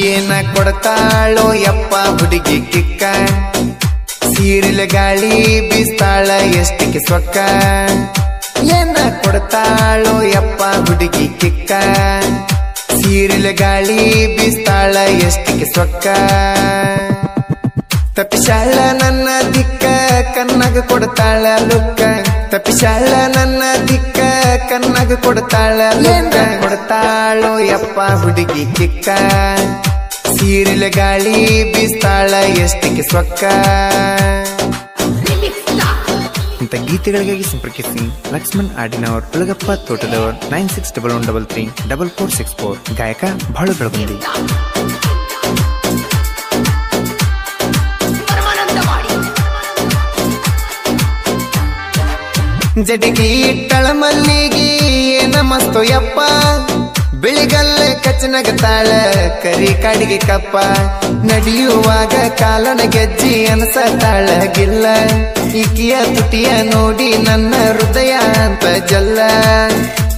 ಏನ ಕೊಡ್ತಾಳೋ ಯಪ್ಪ ಹುಡುಗಿ ಕಿಕ್ಕ ಸೀರಿಲ ಗಾಳಿ ಬೀಸ್ತಾಳ ಎಷ್ಟಕ್ಕೆ ಸೊಕ್ಕ ಏನ ಕೊಡ್ತಾಳೋ ಯಪ್ಪ ಹುಡುಗಿ ಕಿಕ್ಕ ಸೀರಿಲ ಗಾಳಿ ಬೀಸ್ತಾಳ ಎಷ್ಟಕ್ಕೆ ಸೊಕ್ಕ ತಪ್ಪಿಸಾಳ ನನ್ನ ದಿಕ್ಕ ಕಣ್ಣಾಗ ಕೊಡ್ತಾಳ ಲುಕ್ಕ ತಪ್ಪಿಸಾಳ ನನ್ನ ದಿಕ್ಕ ಕಣ್ಣಾಗ ಕೊಡ್ತಾಳ ಲುಕ್ಕ ಕೊಡ್ತಾಳೋ ಯಪ್ಪ ಹುಡುಗಿ ಕಿಕ್ಕ ಸೀರಿಲ ಗಾಳಿ ಬೀಸ್ತಾಳ ಎಷ್ಟಕ್ಕೆ ಸೊಕ್ಕ ಇಂಥ ಗೀತೆಗಳಿಗಾಗಿ ಸಂಪರ್ಕಿಸಿ ಲಕ್ಷ್ಮಣ್ ಆಡಿನವರ್ ಉಳಗಪ್ಪ ತೋಟದವರ್ 9611334464 ಗಾಯಕ ಬಾಳು ಬೆಳಗುಂದಿ ಜಡಿಗಿ ಇಟ್ಟಳ ಮಲ್ಲಿಗಿ ಏನ ಮಸ್ತು ಯಪ್ಪ ಬಿಳಿಗಲ್ಲ ಕಚ್ಚನಗತಾಳ ಕರಿ ಕಾಡಿಗೆ ಕಪ್ಪ ನಡೆಯುವಾಗ ಕಾಲನ ಗೆಜ್ಜಿ ಅನಸತಾಳ ಗಿಲ್ಲ ಈಕಿಯ ತುಟಿಯ ನೋಡಿ ನನ್ನ ಹೃದಯ ಅಂತ ಜಲ್ಲ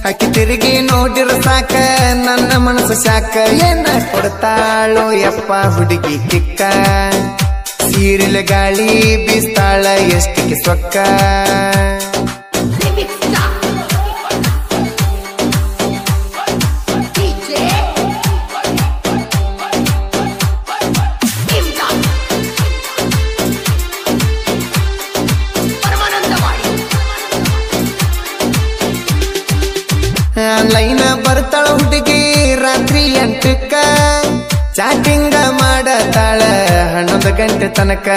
ಅಕ್ಕಿ ತಿರುಗಿ ನೋಡಿರ ಸಾಕ ನನ್ನ ಮನಸ್ಸು ಶಾಕ ಏನ ಕೊಡ್ತಾಳೋ ಯಪ್ಪ ಹುಡುಗಿ ಕಿಕ್ಕ ಸೀರಿಲ ಗಾಳಿ ಬೀಸ್ತಾಳ ಎಷ್ಟಕ್ಕೆ ಸೊಕ್ಕ ಆನ್ಲೈನ್ ಬರ್ತಾಳ ಹುಡುಗಿ ರಾತ್ರಿ 8ಕ್ಕ ಚಾಟಿಂಗ ಮಾಡತಾಳ 11 ಗಂಟೆ ತನಕ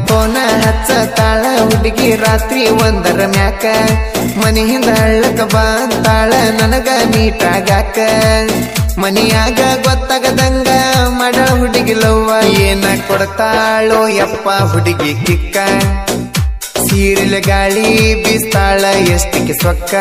ಫೋನ ಹಚ್ಚತಾಳ ಹುಡುಗಿ ರಾತ್ರಿ 1 ಮ್ಯಾಕ ಮನೆಯಿಂದ ಹಳ್ಳಕ ಬಂತಾಳ ನನಗ ನೀಟಾಗಾಕ ಮನಿಯಾಗ ಗೊತ್ತಾಗದಂಗ ಮಾಡಳ ಹುಡುಗಿ ಲವ್ವ ಏನ ಕೊಡ್ತಾಳೋ ಯಪ್ಪ ಹುಡುಗಿ ಕಿಕ್ಕ ಸೀರಿಲ ಗಾಳಿ ಬೀಸ್ತಾಳ ಎಷ್ಟಕ್ಕೆ ಸೊಕ್ಕ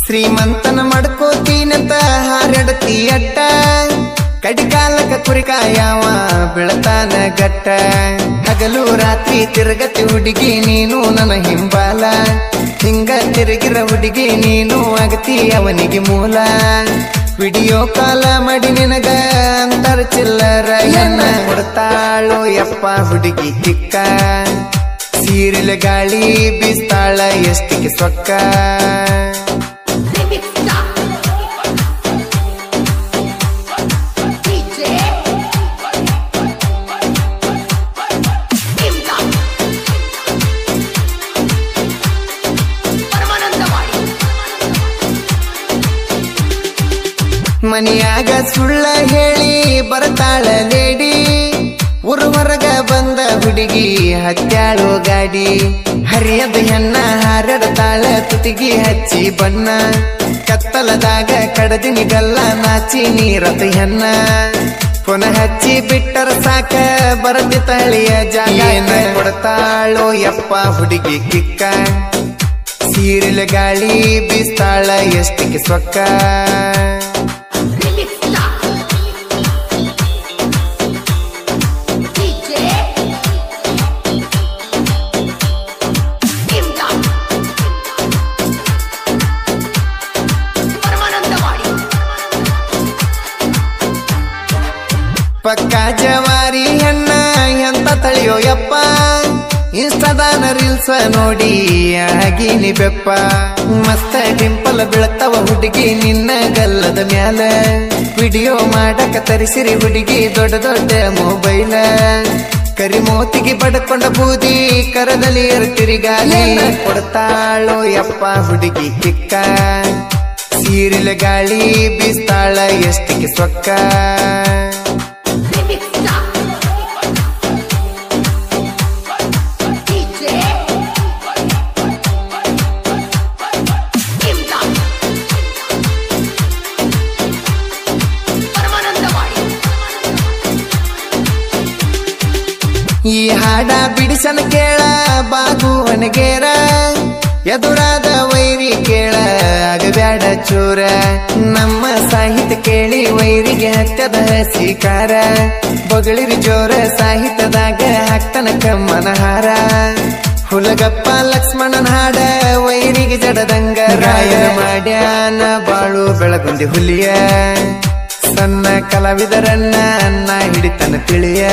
ಶ್ರೀಮಂತನ ಮಾಡ್ಕೋತೀನಂತ ಹಾರಡತಿ ಅಡ್ಡ ಕಡಿಕಾಲಕ ಕುರಿಕಾಯವ ಬೆಳತಾನ ಗಟ್ಟ ಹಗಲು ರಾತ್ರಿ ತಿರುಗತಿ ಹುಡುಗಿ ನೀನು ನನ್ನ ಹಿಂಬಾಲ ಹಿಂಗ ತಿರುಗಿರ ಹುಡುಗಿ ನೀನು ಆಗತಿ ಅವನಿಗೆ ಮೂಲ ವಿಡಿಯೋ ಕಾಲ ಮಾಡಿ ನಿನಗ ಅಂತರ ಚಿಲ್ಲರ ಎನ್ನ ಕೊಡ್ತಾಳೋ ಯಪ್ಪ ಹುಡುಗಿ ಕಿಕ್ಕ ಸೀರಿಲ ಗಾಳಿ ಬೀಸ್ತಾಳ ಎಷ್ಟಕ್ಕೆ ಸೊಕ್ಕ ಮನಿಯಾಗ ಸುಳ್ಳ ಹೇಳಿ ಬರ್ತಾಳ ಲೇಡಿ ಊರು ಹೊರಗ ಬಂದ ಹುಡುಗಿ ಹತ್ಯಾಳೋ ಗಾಡಿ ಹರಿಯದ ಹೆಣ್ಣ ಹಾರಡ್ತಾಳ ತುಟಿಗಿ ಹಚ್ಚಿ ಬಣ್ಣ ಕತ್ತಲದಾಗ ಕಡದಿನಿಗಲ್ಲ ನಾಚಿ ನೀರತ ಹೆಣ್ಣ ಪುನಃ ಹಚ್ಚಿ ಬಿಟ್ಟರ ಸಾಕ ಬರದಿ ತಳಿಯ ಜಾಗ ಏನ ಕೊಡ್ತಾಳೋ ಯಪ್ಪ ಹುಡುಗಿ ಕಿಕ್ಕ ಸೀರಿಲ ಗಾಳಿ ಬೀಸ್ತಾಳ ಎಷ್ಟಕ್ಕೆ ಸೊಕ್ಕ ಪಕ್ಕ ಜವಾರಿ ಹೆಣ್ಣ ಎಂತ ತಳಿಯೋ ಯಪ್ಪ ಇನ್ಸ್ಟಾದಾನ ರೀಲ್ಸ್ ನೋಡಿ ಆಗಿನಿ ಬೆಪ್ಪ ಮಸ್ತ ಡಿಂಪಲ್ ಬೀಳ್ತವ ಹುಡುಗಿ ನಿನ್ನ ಗಲ್ಲದ ಮ್ಯಾಲ ವಿಡಿಯೋ ಮಾಡಕ ತರಿಸಿರಿ ಹುಡುಗಿ ದೊಡ್ಡ ದೊಡ್ಡ ಮೊಬೈಲ ಕರಿಮೋತಿಗೆ ಬಡ್ಕೊಂಡ ಬೂದಿ ಕರದಲ್ಲಿ ತಿರುಗಾಲಿ ಕೊಡ್ತಾಳೋ ಯಪ್ಪ ಹುಡುಗಿ ಕಿಕ್ಕ ಸೀರಿಲ ಗಾಳಿ ಬೀಸ್ತಾಳ ಎಷ್ಟಕ್ಕೆ ಸೊಕ್ಕ ಈ ಹಾಡ ಬಿಡಿಸನ ಕೇಳ ಬಾಗು ಹೊಣಗೇರ ಎದುರಾದ ವೈರಿ ಕೇಳ ಆಗಬ್ಯಾಡ ಚೂರ ನಮ್ಮ ಸಾಹಿತ್ಯ ಕೇಳಿ ವೈರಿಗೆ ಹತ್ಯದ ಹಸಿಕಾರ ಬಗಳಿರಿ ಜೋರ ಸಾಹಿತ್ಯದಾಗ ಹಾಕ್ತನ ಕಮ್ಮನಹಾರ ಹುಲಗಪ್ಪ ಲಕ್ಷ್ಮಣನ ಹಾಡ ವೈರಿಗೆ ಜಡದಂಗ ರಾಯನ ಮಾಡ್ಯಾನ ಬಾಳು ಬೆಳಗುಂದಿ ಹುಲಿಯ ಸಣ್ಣ ಕಲಾವಿದರನ್ನ ನಾ ಹಿಡಿತನ ತಿಳಿಯ